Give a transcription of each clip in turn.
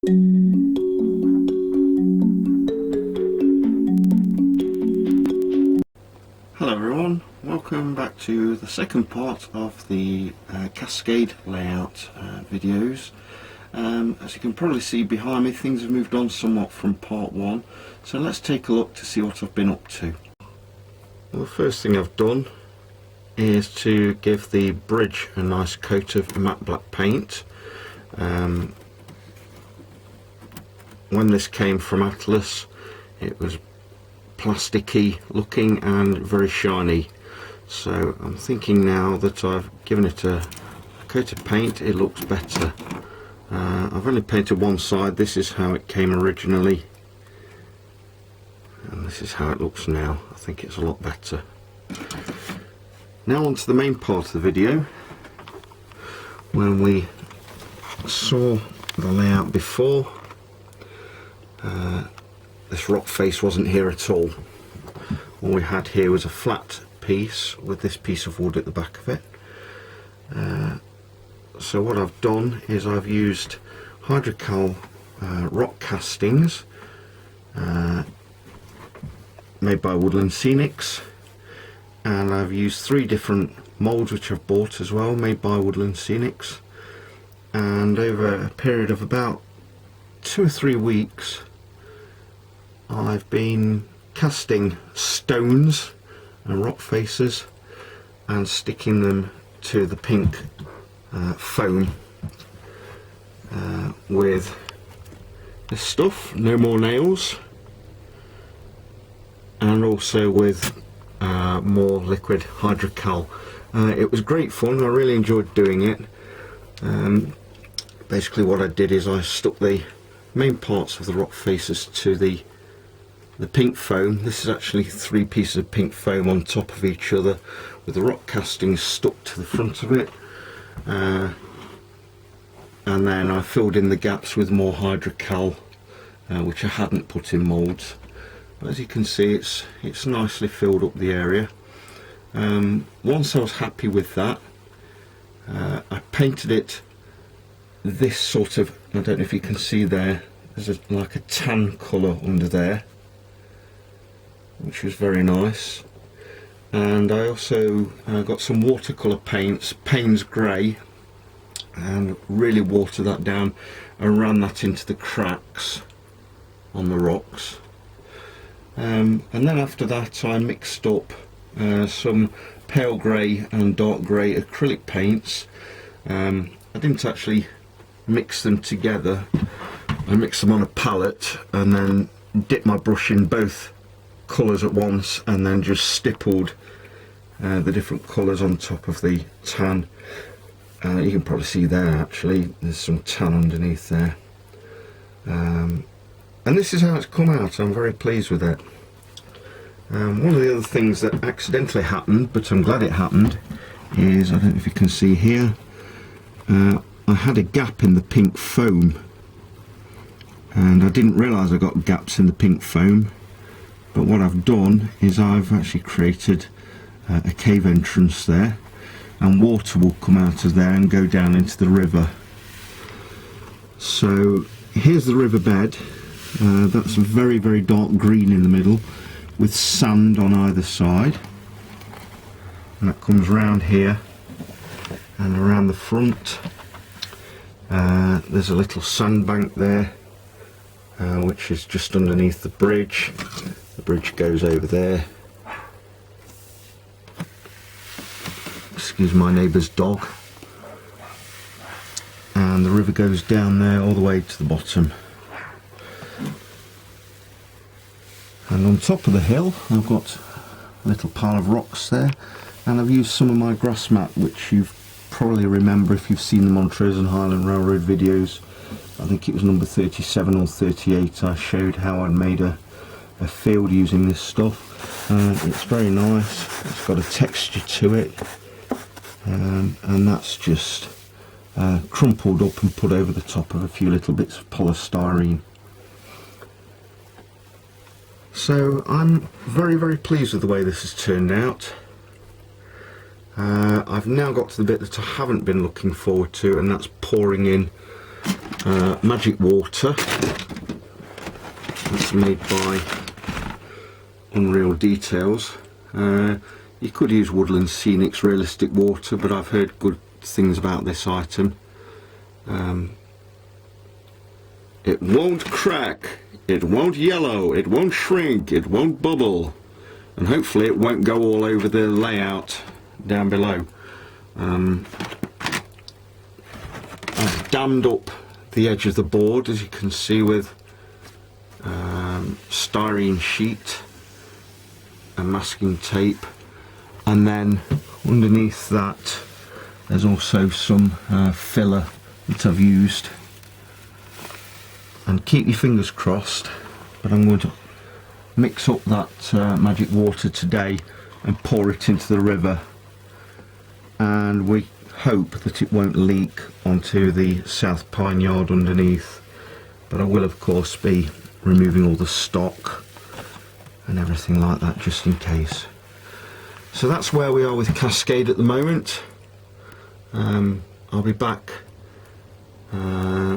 Hello everyone, welcome back to the second part of the Cascade layout videos. As you can probably see behind me, things have moved on somewhat from part one, so let's take a look to see what I've been up to. Well, the first thing I've done is to give the bridge a nice coat of matte black paint. When this came from Atlas, it was plasticky looking and very shiny, so I'm thinking now that I've given it a coat of paint, it looks better. I've only painted one side. This is how it came originally, and this is how it looks now. I think it's a lot better. Now on to the main part of the video. When we saw the layout before, this rock face wasn't here at all. All we had here was a flat piece with this piece of wood at the back of it. So what I've done is I've used hydrocal rock castings made by Woodland Scenics, and I've used 3 different moulds which I've bought as well, made by Woodland Scenics, and over a period of about 2 or 3 weeks I've been casting stones and rock faces and sticking them to the pink foam with this stuff, No More Nails, and also with more liquid hydrocal. It was great fun, I really enjoyed doing it. Basically what I did is I stuck the main parts of the rock faces to the pink foam. This is actually 3 pieces of pink foam on top of each other with the rock castings stuck to the front of it, and then I filled in the gaps with more hydrocal, which I hadn't put in moulds. But as you can see, it's nicely filled up the area. Once I was happy with that, I painted it this sort of, I don't know if you can see there, there's like a tan colour under there, which was very nice. And I also got some watercolour paints, Payne's Grey, and really watered that down and ran that into the cracks on the rocks. And then after that I mixed up some pale grey and dark grey acrylic paints. I didn't actually mix them together, I mixed them on a palette and then dipped my brush in both colours at once and then just stippled the different colours on top of the tan. You can probably see there actually there's some tan underneath there, and this is how it's come out. I'm very pleased with it. One of the other things that accidentally happened, but I'm glad it happened, is, I don't know if you can see here, I had a gap in the pink foam and I didn't realise I got gaps in the pink foam. But what I've done is I've actually created a cave entrance there, and water will come out of there and go down into the river. So here's the riverbed. That's very, very dark green in the middle with sand on either side, and that comes round here and around the front. There's a little sandbank there, which is just underneath the bridge. The bridge goes over there. Excuse my neighbour's dog. And the river goes down there all the way to the bottom. And on top of the hill I've got a little pile of rocks there, and I've used some of my grass mat, which you probably remember if you've seen the Montrose and Highland Railroad videos. I think it was number 37 or 38. I showed how I'd made a field using this stuff. It's very nice, it's got a texture to it, and that's just crumpled up and put over the top of a few little bits of polystyrene. So I'm very, very pleased with the way this has turned out. I've now got to the bit that I haven't been looking forward to, and that's pouring in magic water. That's made by Unreal Details. You could use Woodland Scenics Realistic Water, but I've heard good things about this item. It won't crack, it won't yellow, it won't shrink, it won't bubble, and hopefully it won't go all over the layout down below. I've dammed up the edge of the board, as you can see, with styrene sheet and masking tape, and then underneath that there's also some filler that I've used. And keep your fingers crossed, but I'm going to mix up that magic water today and pour it into the river, and we hope that it won't leak onto the south pine yard underneath, but I will of course be removing all the stock and everything like that just in case. So that's where we are with Cascade at the moment. I'll be back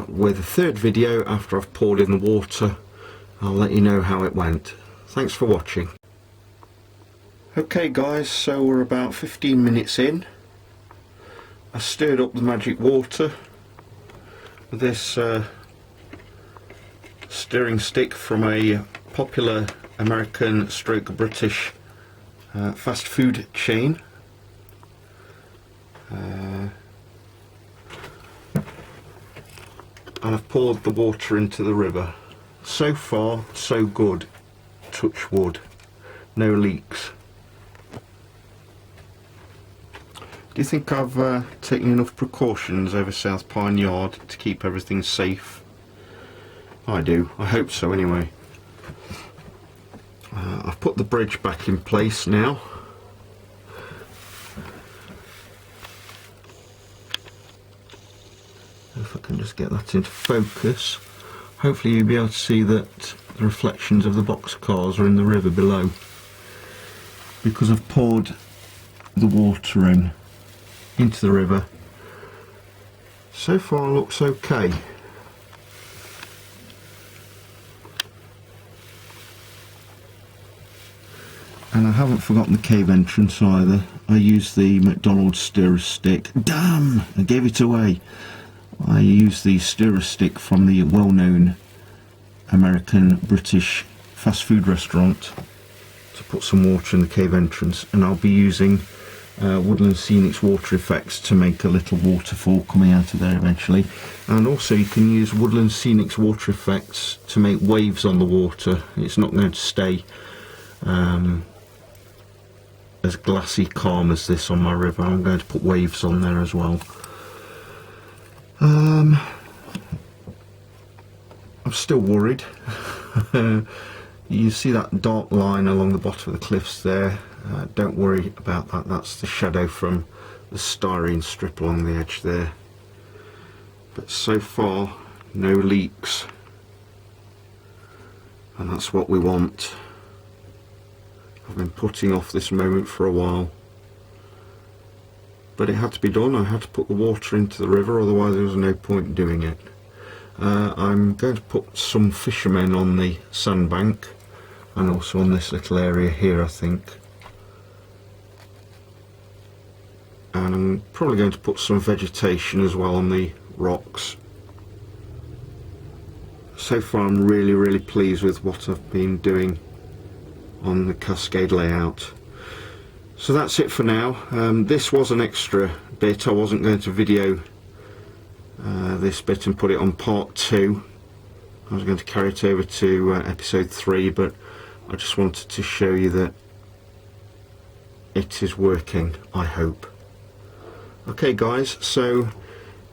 with a third video after I've poured in the water. I'll let you know how it went. Thanks for watching. Okay guys, so we're about 15 minutes in. I stirred up the magic water with this stirring stick from a popular American stroke British fast food chain. And I've poured the water into the river. So far so good, touch wood, no leaks. Do you think I've taken enough precautions over South Pine Yard to keep everything safe? I do, I hope so anyway. I've put the bridge back in place now. If I can just get that into focus, hopefully you'll be able to see that the reflections of the boxcars are in the river below, because I've poured the water into the river. So far looks okay. And I haven't forgotten the cave entrance either. I used the McDonald's stirrer stick. Damn! I gave it away. I used the stirrer stick from the well-known American British fast food restaurant to put some water in the cave entrance, and I'll be using Woodland Scenics water effects to make a little waterfall coming out of there eventually. And also you can use Woodland Scenics water effects to make waves on the water. It's not going to stay as glassy calm as this on my river. I'm going to put waves on there as well. I'm still worried. You see that dark line along the bottom of the cliffs there. Don't worry about that, that's the shadow from the styrene strip along the edge there. But so far no leaks, and that's what we want. I've been putting off this moment for a while, but it had to be done. I had to put the water into the river, otherwise there was no point in doing it. I'm going to put some fishermen on the sandbank and also on this little area here, I think. And I'm probably going to put some vegetation as well on the rocks. So far I'm really pleased with what I've been doing on the Cascade layout. So that's it for now. This was an extra bit. I wasn't going to video this bit and put it on part 2. I was going to carry it over to episode 3, but I just wanted to show you that it is working, I hope. Okay guys, so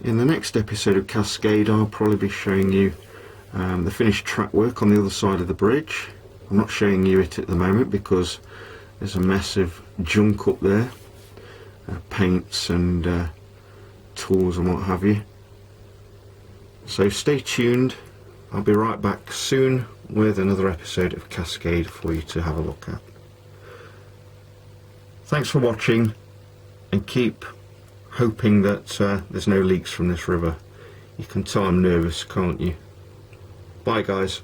in the next episode of Cascade I'll probably be showing you the finished track work on the other side of the bridge. I'm not showing you it at the moment because there's a mess of junk up there, paints and tools and what have you. So stay tuned, I'll be right back soon with another episode of Cascade for you to have a look at. Thanks for watching, and keep hoping that there's no leaks from this river. You can tell I'm nervous, can't you? Bye guys.